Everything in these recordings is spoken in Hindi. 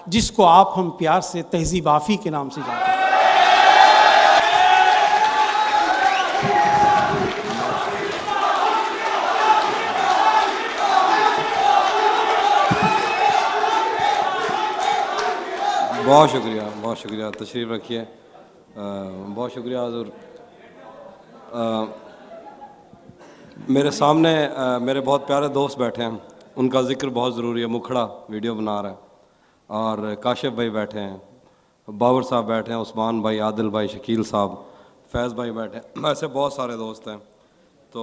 जिसको आप हम प्यार से तहजीब आफी के नाम से जानते हैं। बहुत शुक्रिया, तशरीफ़ रखिए। बहुत शुक्रिया हुज़ूर। मेरे सामने मेरे बहुत प्यारे दोस्त बैठे हैं, उनका ज़िक्र बहुत ज़रूरी है। मुखड़ा वीडियो बना रहा है, और काशिफ भाई बैठे हैं, बाबर साहब बैठे हैं, उस्मान भाई, आदिल भाई, शकील साहब, फैज़ भाई बैठे हैं। ऐसे बहुत सारे दोस्त हैं, तो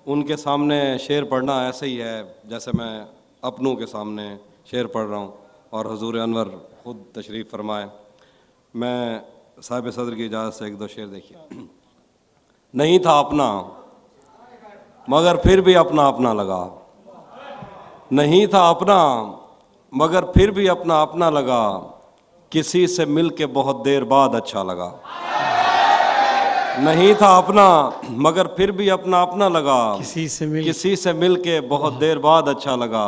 उनके सामने शेर पढ़ना ऐसे ही है जैसे मैं अपनों के सामने शेर पढ़ रहा हूँ, और हुज़ूर अनवर खुद तशरीफ़ फरमाए। मैं साहिब सदर की इजाज़त से एक दो शेर देखिए। नहीं था अपना मगर फिर भी अपना अपना लगा, नहीं था अपना मगर फिर भी अपना अपना लगा, किसी से मिल के बहुत देर बाद अच्छा लगा। नहीं था अपना मगर फिर भी अपना अपना लगा, किसी से मिल के बहुत देर बाद अच्छा लगा।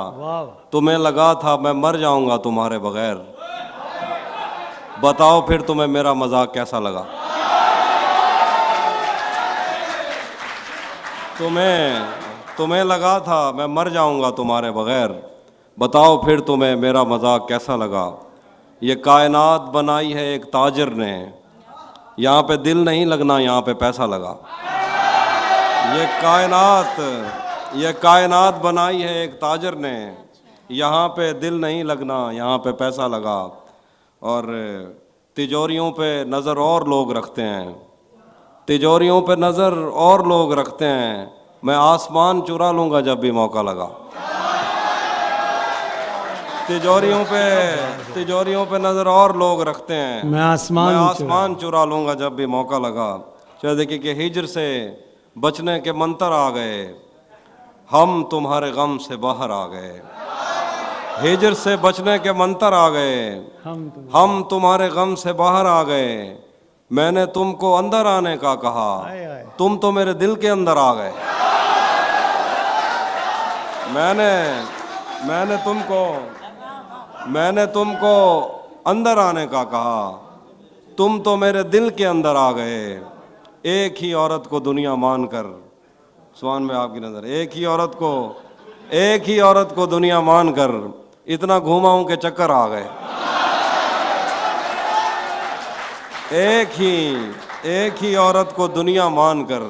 तुम्हें लगा था मैं मर जाऊंगा तुम्हारे बगैर, बताओ फिर तुम्हें मेरा मजाक कैसा लगा। तुम्हें लगा था मैं मर जाऊंगा तुम्हारे बगैर, बताओ फिर तुम्हें मेरा मजाक कैसा लगा। ये कायनात बनाई है एक ताजिर ने, यहाँ पे दिल नहीं लगना यहाँ पे पैसा लगा। ये कायनात बनाई है एक ताजिर ने, यहाँ पे दिल नहीं लगना यहाँ पे पैसा लगा। और तिजोरियों पे नज़र और लोग रखते हैं, तिजोरियों पे नज़र और लोग रखते हैं, मैं आसमान चुरा लूँगा जब भी मौका लगा। तिजोरियों पे नज़र और लोग रखते हैं, मैं आसमान चुरा लूँगा जब भी मौका लगा। चलो देखिए कि हिजर से बचने के मंतर आ गए, हम तुम्हारे गम से बाहर आ गए। हिजर से बचने के मंतर आ गए, हम तुम्हारे गम से बाहर आ गए। मैंने तुमको अंदर आने का कहा, तुम तो मेरे दिल के अंदर आ गए। मैंने तुमको अंदर आने का कहा, तुम तो मेरे दिल के अंदर आ गए। एक ही औरत को दुनिया मानकर, सुभान में आपकी नजर, एक ही औरत को दुनिया मानकर इतना घूमा हूं के चक्कर आ गए। एक ही औरत को दुनिया मानकर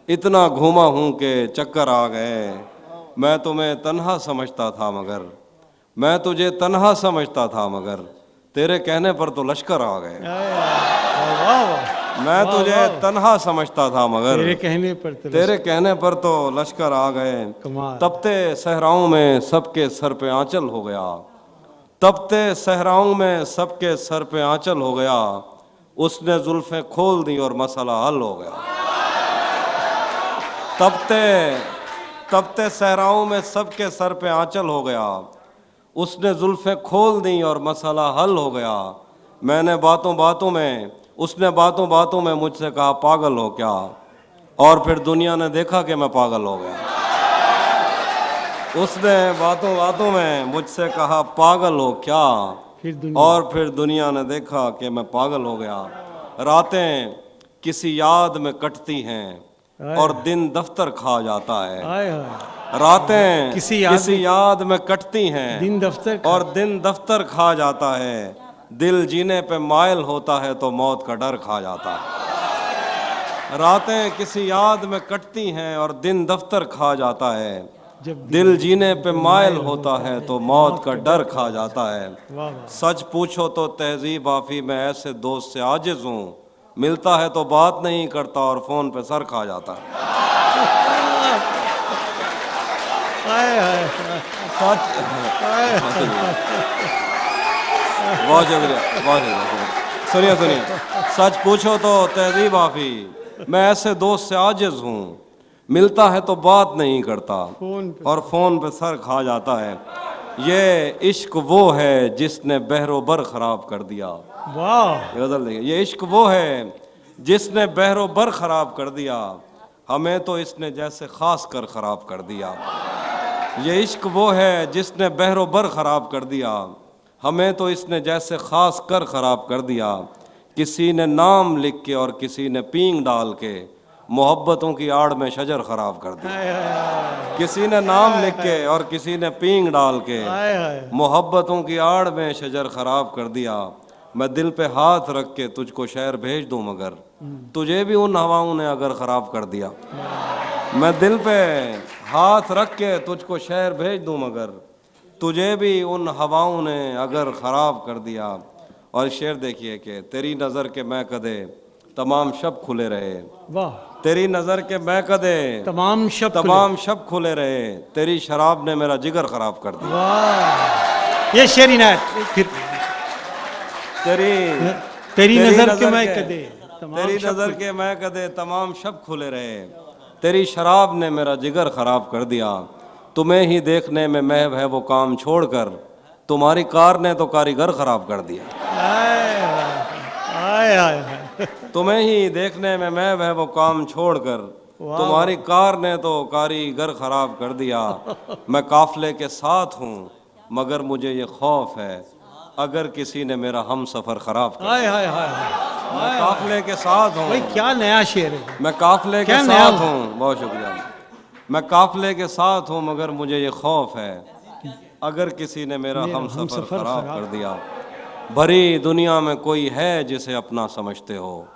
इतना घूमा हूं के चक्कर आ गए। मैं तुम्हें तन्हा समझता था मगर, मैं तुझे तन्हा समझता था मगर, तेरे कहने पर तो लश्कर आ गए। मैं तुझे तन्हा समझता था मगर, तेरे कहने पर तो लश्कर आ गए। तपते सहराओं में सबके सर पे आंचल हो गया, तपते सहराओं में सबके सर पे आंचल हो गया। उसने जुल्फें खोल दी और मसला हल हो गया। तपते सहराओं में सबके सर पे आंचल हो गया, उसने जुल्फें खोल दी और मसला हल हो गया। उसने बातों बातों में मुझसे कहा पागल हो क्या, और फिर दुनिया ने देखा कि मैं पागल हो गया। उसने बातों बातों में मुझसे कहा पागल हो क्या, और फिर दुनिया ने देखा कि मैं पागल हो गया। रातें किसी याद में कटती हैं और दिन दफ्तर खा जाता है। रातें किसी याद में कटती हैं और दिन दफ्तर खा जाता है। दिल जीने पे मायल होता है तो मौत का डर खा जाता है। रातें किसी याद में कटती हैं और दिन दफ्तर खा जाता है। दिल जीने पे मायल होता है तो मौत का डर खा जाता है। सच पूछो तो तहजीब आफी मैं ऐसे दोस्त से आजिज हूँ, मिलता है तो बात नहीं करता और फोन पे सर खा जाता है। बहुत शुक्रिया। सुनिए, सच पूछो तो तहजीब आफी मैं ऐसे दोस्त से आजिज हूँ, मिलता है तो बात नहीं करता और फोन पे सर खा जाता है। ये इश्क वो है जिसने बहरोबर खराब कर दिया। वाह, गजल देखिए। ये इश्क वो है जिसने बहरोबर खराब कर दिया, हमें तो इसने जैसे खास कर खराब कर दिया। ये इश्क वो है जिसने बहरोबर खराब कर दिया, हमें तो इसने जैसे खास कर ख़राब कर दिया, किसी ने नाम लिख के और किसी ने पींग डाल के मोहब्बतों की आड़ में शजर ख़राब कर दिया। किसी ने नाम लिख के और किसी ने पींग डाल के मोहब्बतों की आड़ में शजर ख़राब कर दिया। मैं दिल पे हाथ रख के तुझको शहर भेज दूं मगर तुझे भी उन हवाओं ने अगर ख़राब कर दिया। मैं दिल पे हाथ रख के तुझको शहर भेज दूं मगर तुझे भी उन हवाओं ने अगर ख़राब कर दिया। और शेर देखिए कि तेरी नज़र के मैं कदे तमाम शब खुले रहे, वाह, तेरी नज़र के मैं कदे तमाम शब खुले रहे, तेरी शराब ने मेरा जिगर ख़राब कर दिया। वाह, ये शेर इनायत। फिर तेरी नज़र के मैं कदे तेरी नज़र के मैं कदे तमाम शब खुले रहे, तेरी शराब ने मेरा जिगर ख़राब कर दिया। तुम्हें ही देखने में महव है वो काम छोड़कर तुम्हारी कार ने तो कारीगर ख़राब कर दिया। तुम्हें ही देखने में महव है वो काम छोड़कर तुम्हारी कार ने तो कारीगर ख़राब कर दिया। मैं काफ़िले के साथ हूँ मगर मुझे ये खौफ है अगर किसी ने मेरा हम सफ़र ख़राब कर दिया। मैं काफ़िले के साथ हूँ। भाई क्या नया शेर है। मैं काफ़िले के साथ हूँ, बहुत शुक्रिया। मैं काफ़िले के साथ हूँ मगर मुझे ये खौफ है अगर किसी ने मेरा हम सफ़र ख़राब कर दिया। भरी दुनिया में कोई है जिसे अपना समझते हो,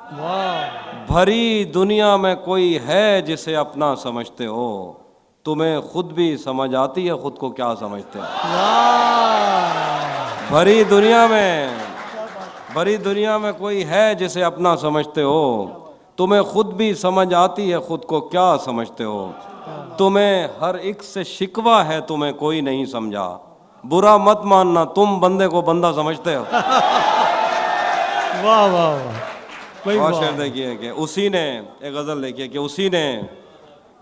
भरी दुनिया में कोई है जिसे अपना समझते हो, तुम्हें खुद भी समझ आती है खुद को क्या समझते हो। भरी दुनिया में कोई है जिसे अपना समझते हो, तुम्हें खुद भी समझ आती है खुद को क्या समझते हो। तुम्हें हर एक से शिकवा है तुम्हें कोई नहीं समझा, बुरा मत मानना तुम बंदे को बंदा समझते हो। वाह वाह वाह। और शेर देखिए कि उसी ने, एक गज़ल देखिए कि उसी ने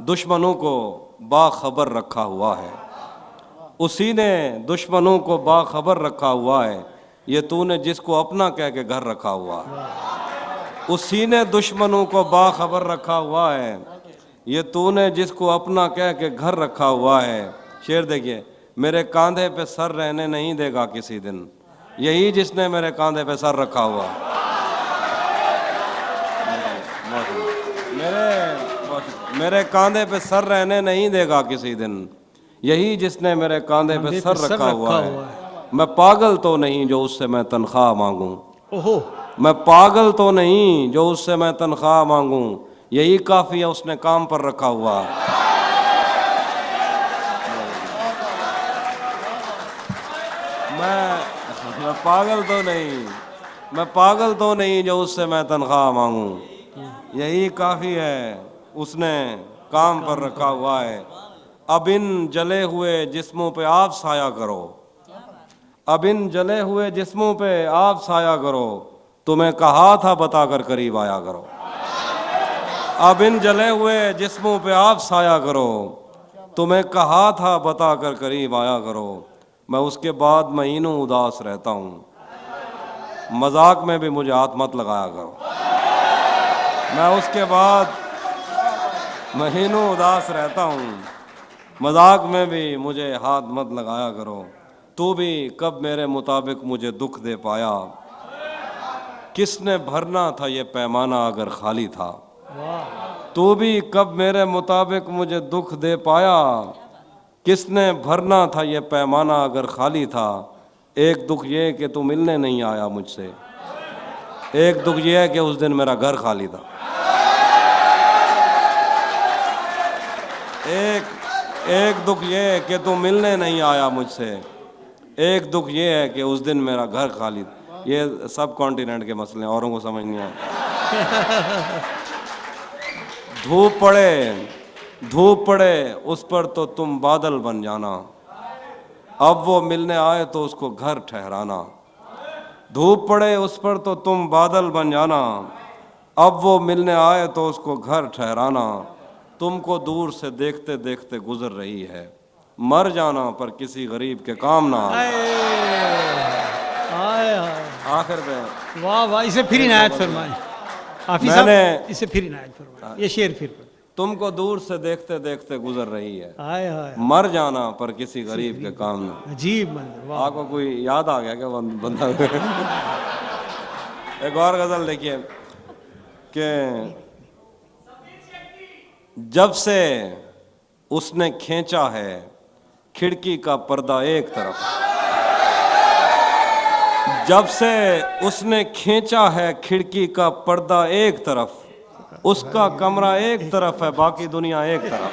दुश्मनों को बाखबर रखा हुआ है, उसी ने दुश्मनों को बाखबर रखा हुआ है, ये तूने जिसको अपना कह के घर रखा हुआ है। उसी ने दुश्मनों को बाखबर रखा हुआ है, ये तूने जिसको अपना कह के घर रखा हुआ है। शेर देखिए, मेरे कांधे पे सर रहने नहीं देगा किसी दिन, यही जिसने मेरे कांधे पे सर रखा हुआ। मेरे कांधे पे सर रहने नहीं देगा किसी दिन, यही जिसने मेरे कांधे पे सर रखा हुआ है। मैं पागल तो नहीं जो उससे मैं तनख्वाह मांगूं, ओहो, मैं पागल तो नहीं जो उससे मैं तनख्वाह मांगूं, यही काफ़ी है उसने काम पर रखा हुआ। मैं पागल तो नहीं जो उससे मैं तनख्वाह मांगूं, यही काफ़ी है उसने काम पर रखा हुआ है। अब इन जले हुए जिस्मों पे आप साया करो, अब इन जले हुए जिस्मों पे आप साया करो, तुम्हें कहा था बताकर करीब आया करो। अब इन जले हुए जिस्मों पे आप साया करो, तुम्हें कहा था बताकर करीब आया करो। मैं उसके बाद महीनों उदास रहता हूँ, मजाक में भी मुझे हाथ मत लगाया करो। मैं उसके बाद महीनों उदास रहता हूँ, मजाक में भी मुझे हाथ मत लगाया करो। तू भी कब मेरे मुताबिक मुझे दुख दे पाया, किसने भरना था ये पैमाना अगर खाली था। तू भी कब मेरे मुताबिक मुझे दुख दे पाया, किसने भरना था ये पैमाना अगर खाली था। एक दुख ये कि तू मिलने नहीं आया मुझसे, एक दुख ये है कि उस दिन मेरा घर खाली था। एक दुख ये है कि तू मिलने नहीं आया मुझसे, एक दुख ये है कि उस दिन मेरा घर खाली था। ये सब कॉन्टिनेंट के मसले, औरों को समझ नहीं आया। धूप पड़े उस पर तो तुम बादल बन जाना, अब वो मिलने आए तो उसको घर ठहराना। धूप पड़े उस पर तो तुम बादल बन जाना, अब वो मिलने आए तो उसको घर ठहराना। तुमको दूर से देखते देखते गुजर रही है, मर जाना पर किसी गरीब के काम ना आखिर में। वाह वाह, इसे फिर इनायत फरमाए हाफिज़ साहब, इसे फिर इनायत फरमाए। ये शेर फिर तुमको दूर से देखते देखते गुजर रही है, हाय हाय, मर जाना पर किसी गरीब के काम ना। अजीब मंजर, वाह। आपको कोई याद आ गया क्या बंदा? एक और गजल देखिए कि जब से उसने खींचा है खिड़की का पर्दा एक तरफ, जब से उसने खींचा है खिड़की का पर्दा एक तरफ, उसका कमरा एक तरफ है बाकी दुनिया एक तरफ।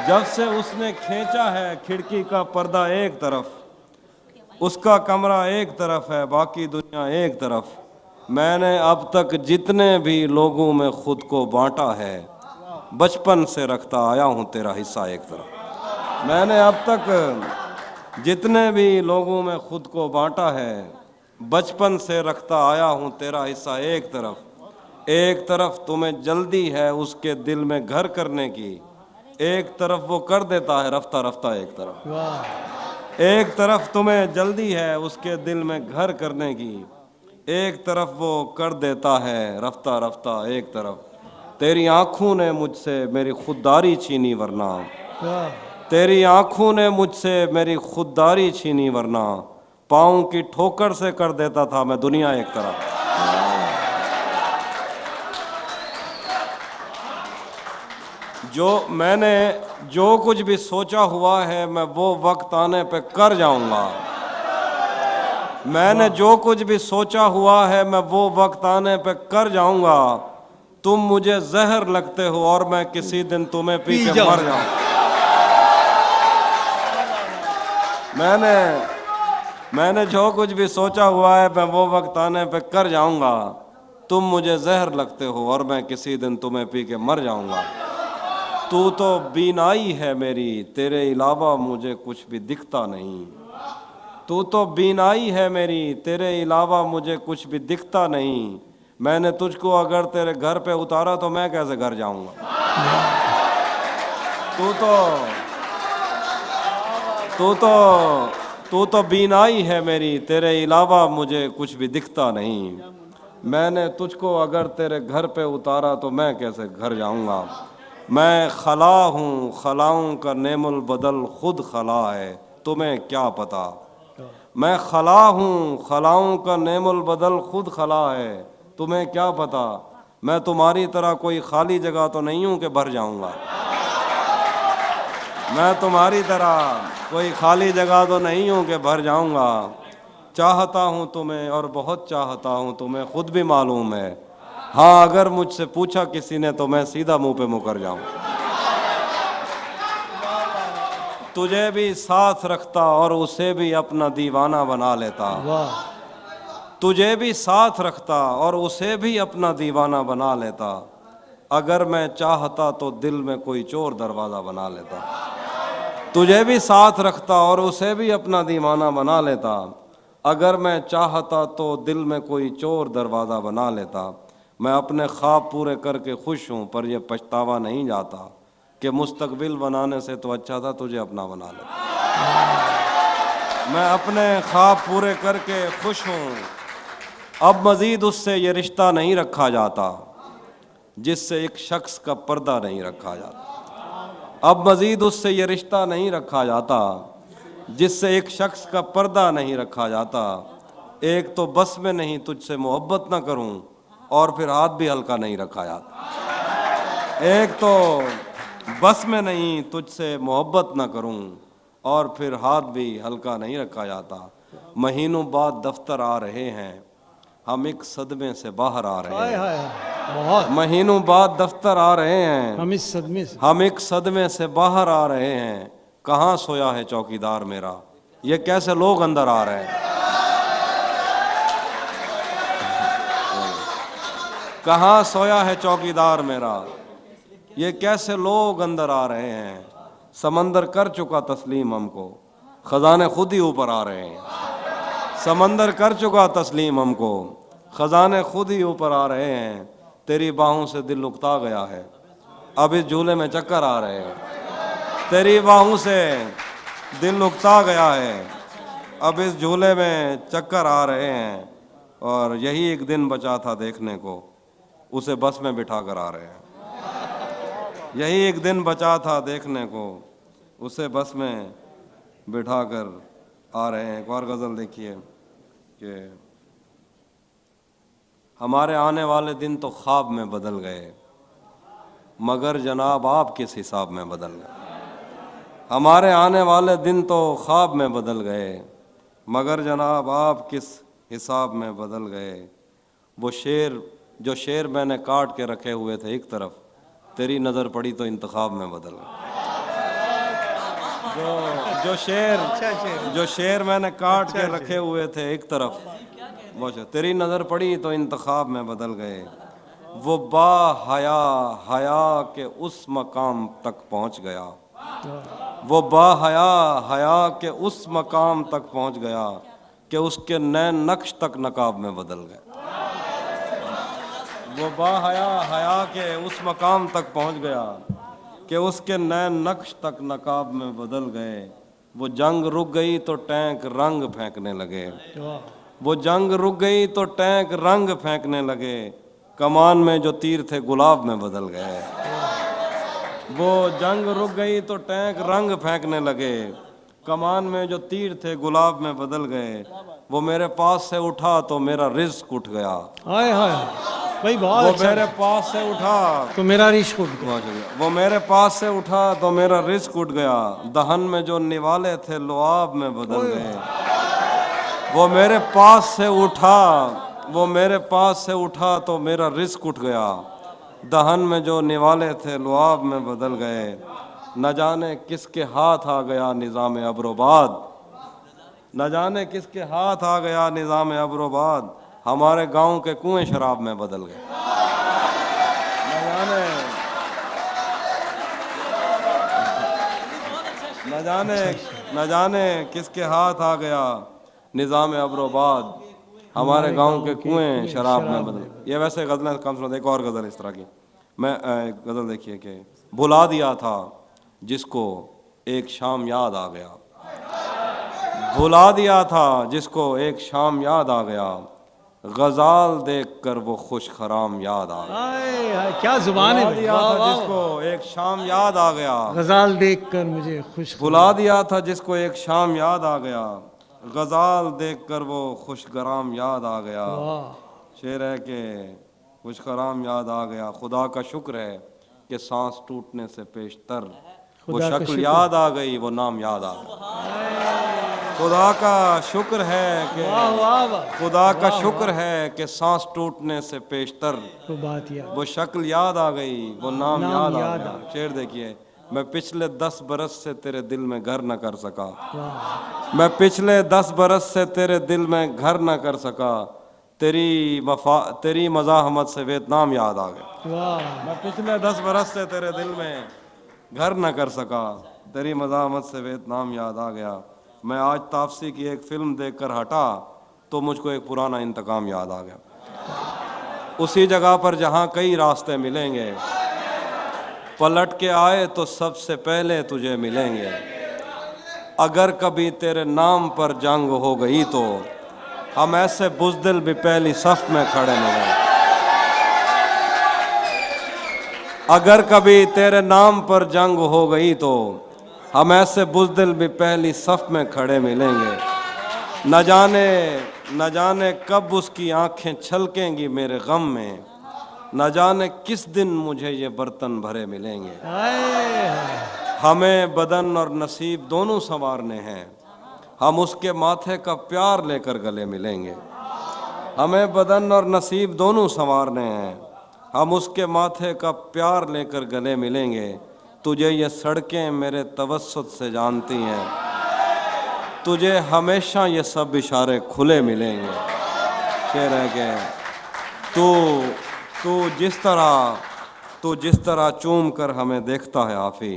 जब से उसने खींचा है खिड़की का पर्दा एक तरफ, उसका कमरा एक तरफ है बाकी दुनिया एक तरफ। मैंने अब तक जितने भी लोगों में खुद को बांटा है, बचपन से रखता आया हूँ तेरा हिस्सा एक तरफ। मैंने अब तक जितने भी लोगों में खुद को बांटा है, बचपन से रखता आया हूँ तेरा हिस्सा एक तरफ। एक तरफ तुम्हें जल्दी है उसके दिल में घर करने की, एक तरफ वो कर देता है रफ्ता रफ्ता एक तरफ। वाह। एक तरफ तुम्हें जल्दी है उसके दिल में घर करने की, एक तरफ वो कर देता है रफ्ता रफ्ता एक तरफ। तेरी आंखों ने मुझसे मेरी खुददारी छीनी वरना, वाह। तेरी आंखों ने मुझसे मेरी खुददारी छीनी वरना, पाँव की ठोकर से कर देता था मैं दुनिया एक तरफ। जो मैंने जो कुछ भी सोचा हुआ है मैं वो वक्त आने पे कर जाऊंगा। मैंने जो कुछ भी सोचा हुआ है मैं वो वक्त आने पे कर जाऊंगा। तुम मुझे जहर लगते हो और मैं किसी दिन तुम्हें पी के मर जाऊंगा। मैंने जो कुछ भी सोचा हुआ है मैं वो वक्त आने पे कर जाऊंगा। तुम मुझे जहर लगते हो और मैं किसी दिन तुम्हें पी के मर जाऊंगा। तू तो बीनाई है मेरी, तेरे अलावा मुझे कुछ भी दिखता नहीं। तू तो बीनाई है मेरी, तेरे अलावा मुझे कुछ भी दिखता नहीं। मैंने तुझको अगर तेरे घर पे उतारा तो मैं कैसे घर जाऊंगा। तू तो बीनाई है मेरी, तेरे अलावा मुझे कुछ भी दिखता नहीं। मैंने तुझको अगर तेरे घर पे उतारा तो मैं कैसे घर जाऊंगा। मैं खला हूँ, खलाओं का नेमुल बदल खुद खला है, तुम्हें क्या पता। मैं खला हूँ, खलाओं का नेमुल बदल खुद खला है, तुम्हें क्या पता। मैं तुम्हारी तरह कोई खाली जगह तो नहीं हूँ कि भर जाऊँगा। मैं तुम्हारी तरह कोई खाली जगह तो नहीं हूँ कि भर जाऊँगा। चाहता हूँ तुम्हें और बहुत चाहता हूँ तुम्हें, खुद भी मालूम है। हाँ, अगर मुझसे पूछा किसी ने तो मैं सीधा मुंह पे मुकर जाऊं। तुझे भी साथ रखता और उसे भी अपना दीवाना बना लेता। वाह। तुझे भी साथ रखता और उसे भी अपना दीवाना बना लेता। अगर मैं चाहता तो दिल में कोई चोर दरवाज़ा बना लेता। तुझे भी साथ रखता और उसे भी अपना दीवाना बना लेता। अगर मैं चाहता तो दिल में कोई चोर दरवाज़ा बना लेता। मैं अपने ख्वाब पूरे करके खुश हूँ पर यह पछतावा नहीं जाता कि मुस्तकबिल बनाने से तो अच्छा था तुझे अपना बना लेता। मैं अपने ख्वाब पूरे करके खुश हूँ, अब मज़ीद उससे ये रिश्ता नहीं रखा जाता जिससे एक शख्स का पर्दा नहीं रखा जाता। अब मज़ीद उससे ये रिश्ता नहीं रखा जाता जिससे एक शख्स का पर्दा नहीं रखा जाता। एक तो बस में नहीं तुझसे मोहब्बत ना करूं और फिर हाथ भी हल्का नहीं रखा जाता। एक तो बस में नहीं तुझसे मोहब्बत ना करूं और फिर हाथ भी हल्का नहीं रखा जाता। महीनों बाद दफ्तर आ रहे हैं, हम एक सदमे से बाहर आ रहे हाय हैं। हाय, बहुत। महीनों बाद दफ्तर आ रहे हैं, हम इस सदमे से, हम एक सदमे से बाहर आ रहे हैं। कहाँ सोया है चौकीदार मेरा, ये कैसे लोग अंदर आ रहे हैं। कहाँ सोया है चौकीदार मेरा, ये कैसे लोग अंदर आ रहे हैं। समंदर कर चुका तस्लीम हमको, खजाने खुद ही ऊपर आ रहे हैं। समंदर कर चुका तस्लीम हमको, खजाने खुद ही ऊपर आ रहे हैं। तेरी बाहों से दिल उकता गया है, अब इस झूले में चक्कर आ रहे हैं। तेरी बाहों से दिल उकता गया है, अब इस झूले में चक्कर आ रहे हैं। और यही एक दिन बचा था देखने को, उसे बस में बिठा कर आ रहे हैं। यही एक दिन बचा था देखने को, उसे बस में बिठा कर आ रहे हैं। एक और गज़ल देखिए कि हमारे आने वाले दिन तो ख्वाब में बदल गए, मगर जनाब आप किस हिसाब में बदल गए। हमारे आने वाले दिन तो ख्वाब में बदल गए, मगर जनाब आप किस हिसाब में बदल गए। वो शेर जो शेर मैंने काट के रखे हुए थे एक तरफ, तेरी नज़र पड़ी तो इंतखाब में बदल गए। जो शेर मैंने काट के रखे हुए थे एक तरफ, वो तेरी नज़र पड़ी तो इंतखाब में बदल गए। वो बा हया हया के उस मकाम तक पहुंच गया, वो बा हया हया के उस मकाम तक पहुंच गया कि उसके नैन नक्श तक नकाब में बदल गए। वो बा हया हया के उस मकाम तक पहुंच गया कि उसके नैन नक्श तक नकाब में बदल गए। वो जंग रुक गई तो टैंक रंग फेंकने लगे, वो जंग रुक गई तो टैंक रंग फेंकने लगे। कमान में जो तीर थे गुलाब में बदल गए। वो जंग रुक गई तो टैंक रंग फेंकने लगे, कमान में जो तीर थे गुलाब में बदल गए। वो मेरे पास से उठा तो मेरा रिस्क उठ गया। हाय हाय भाई बहुत वो अच्छा। मेरे पास से उठा तो मेरा रिश्क उठ गया। वो मेरे पास से उठा तो मेरा रिस्क उठ गया। दहन में जो निवाले थे लुआब में बदल गए। वो मेरे पास से उठा, वो मेरे पास से उठा तो मेरा रिस्क उठ गया। दहन में जो निवाले थे लुआब में बदल गए। न जाने किसके हाथ आ गया निज़ाम अब्रोबाद, न जाने किसके हाथ आ गया निज़ाम अब्रोबाद। हमारे गांव के कुएं शराब में बदल गए। न जाने किसके हाथ आ गया निज़ाम अब्रोबाद। हमारे गांव के कुएं शराब में बदल गए। ये वैसे गज़लें कम सुनो। एक और गज़ल इस तरह की मैं गज़ल देखिए कि भुला दिया था जिसको एक शाम याद आ गया, भुला दिया था जिसको एक शाम याद आ गया। गजाल देखकर वो खुश खराम याद आ गया। हाय हाय क्या जुबान है। भुला दिया था जिसको एक शाम याद आ गया। गजाल देखकर मुझे खुश। भुला दिया था जिसको एक शाम याद आ गया। गजाल देखकर वो खुश खराम याद आ गया। शेर है कि खुश खराम याद आ गया। खुदा का शुक्र है कि सांस टूटने से पेशतर वो शक्ल याद आ गई, वो नाम याद आ गया। खुदा का शुक्र है कि खुदा का शुक्र है कि सांस टूटने से पेशतर वो शक्ल याद आ गई, वो नाम याद आ गया। शेर देखिए, मैं पिछले 10 बरस से तेरे दिल में घर न कर सका, मैं पिछले 10 बरस से तेरे दिल में घर न कर सका। तेरी मज़ाहमत से वियतनाम याद आ गया। मैं पिछले 10 बरस से तेरे दिल में घर न कर सका, तेरी मज़ाहमत से वियतनाम याद आ गया। मैं आज तापसी की एक फिल्म देखकर हटा तो मुझको एक पुराना इंतकाम याद आ गया। उसी जगह पर जहाँ कई रास्ते मिलेंगे, पलट के आए तो सबसे पहले तुझे मिलेंगे। अगर कभी तेरे नाम पर जंग हो गई तो हम ऐसे बुज़दिल भी पहली सफ में खड़े मिलेंगे। अगर कभी तेरे नाम पर जंग हो गई तो हम ऐसे बुज़दिल भी पहली सफ में खड़े मिलेंगे। न जाने कब उसकी आंखें छलकेंगी मेरे गम में, न जाने किस दिन मुझे ये बर्तन भरे मिलेंगे। हमें बदन और नसीब दोनों संवारने हैं, हम उसके माथे का प्यार लेकर गले मिलेंगे। हमें बदन और नसीब दोनों संवारने हैं, हम उसके माथे का प्यार लेकर गले मिलेंगे। तुझे ये सड़कें मेरे तवस्सुत से जानती हैं, तुझे हमेशा ये सब इशारे खुले मिलेंगे। शेर है कि तू जिस तरह चूम कर हमें देखता है आफी,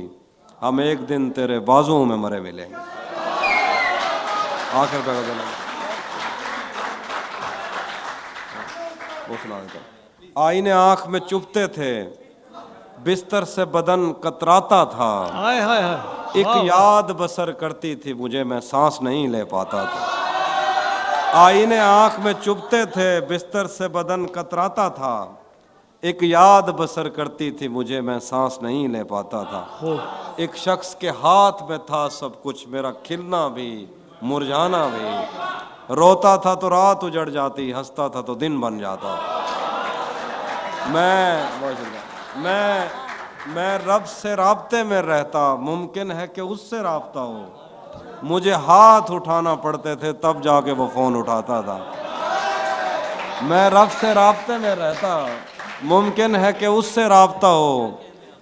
हम एक दिन तेरे बाजुओं में मरे मिलेंगे। आखिर पे वो सुना देता। आईने आँख में चुभते थे, बिस्तर से बदन कतराता था। हाय हाय हाय। एक याद बसर करती थी मुझे, मैं सांस नहीं ले पाता था। आईने आँख में चुभते थे, बिस्तर से बदन कतराता था। एक याद बसर करती थी मुझे, मैं सांस नहीं ले पाता था। हो एक शख्स के हाथ में था सब कुछ, मेरा खिलना भी मुरझाना भी। रोता था तो रात उजड़ जाती, हंसता था तो दिन बन जाता। मैं रब से राब्ते में रहता, मुमकिन है कि उससे राब्ता हो। मुझे हाथ उठाना पड़ते थे तब जाके वो फोन उठाता था। मैं रब से राब्ते में रहता, मुमकिन है कि उससे राब्ता हो।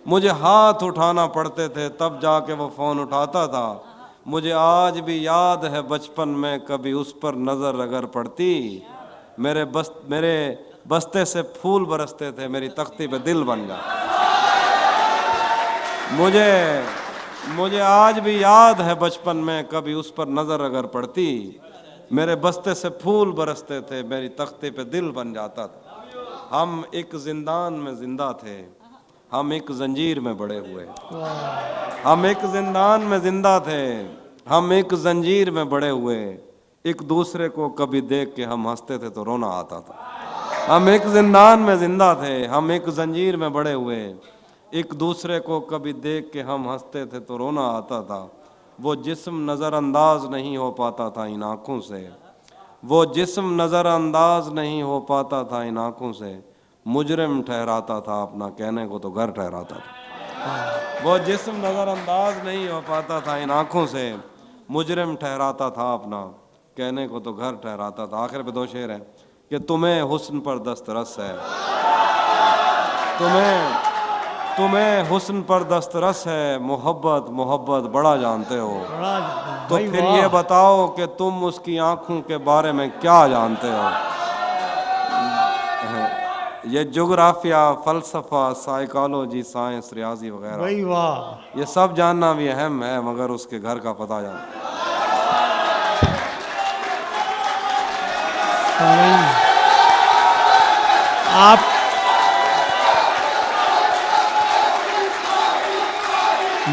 मुझे हाथ उठाना पड़ते थे तब जाके वो फोन उठाता था। मुझे आज भी याद है बचपन में कभी उस पर नजर अगर पड़ती, मेरे बस्ते से फूल बरसते थे, मेरी तख्ती पे दिल बन जाता। मुझे आज भी याद है बचपन में कभी उस पर नजर अगर पड़ती, मेरे बस्ते से फूल बरसते थे, मेरी तख्ते पे दिल बन जाता था। हम एक जिंदान में जिंदा थे, हम एक जंजीर में बड़े हुए। हम एक जिंदान में जिंदा थे, हम एक जंजीर में बड़े हुए। एक दूसरे को कभी देख के हम हंसते थे तो रोना आता था। हम एक जिंदान में जिंदा थे, हम एक जंजीर में बड़े हुए। एक दूसरे को कभी देख के हम हंसते थे तो रोना आता था। वो जिस्म नज़रअंदाज नहीं हो पाता था इन आँखों से, वो जिस्म नज़रअंदाज नहीं हो पाता था इन आँखों से। मुजरिम ठहराता था अपना, कहने को तो घर ठहराता था। वो जिस्म नज़रअंदाज नहीं हो पाता था इन आँखों से, मुजरिम ठहराता था अपना, कहने को तो घर ठहराता था। आखिर पे दो शेर हैं कि तुम्हें हुस्न पर दस्तरस है, तुम्हें हुस्न पर दस्तरस है, मोहब्बत मोहब्बत बड़ा जानते हो। तो भाई फिर वाह। ये बताओ कि तुम उसकी आंखों के बारे में क्या जानते हो। ये जोग्राफिया, फलसफा, साइकोलॉजी, साइंस, रियाजी वगैरह, भाई वाह। ये सब जानना भी अहम है, मगर उसके घर का पता जानना। आप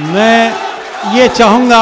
मैं ये चाहूँगा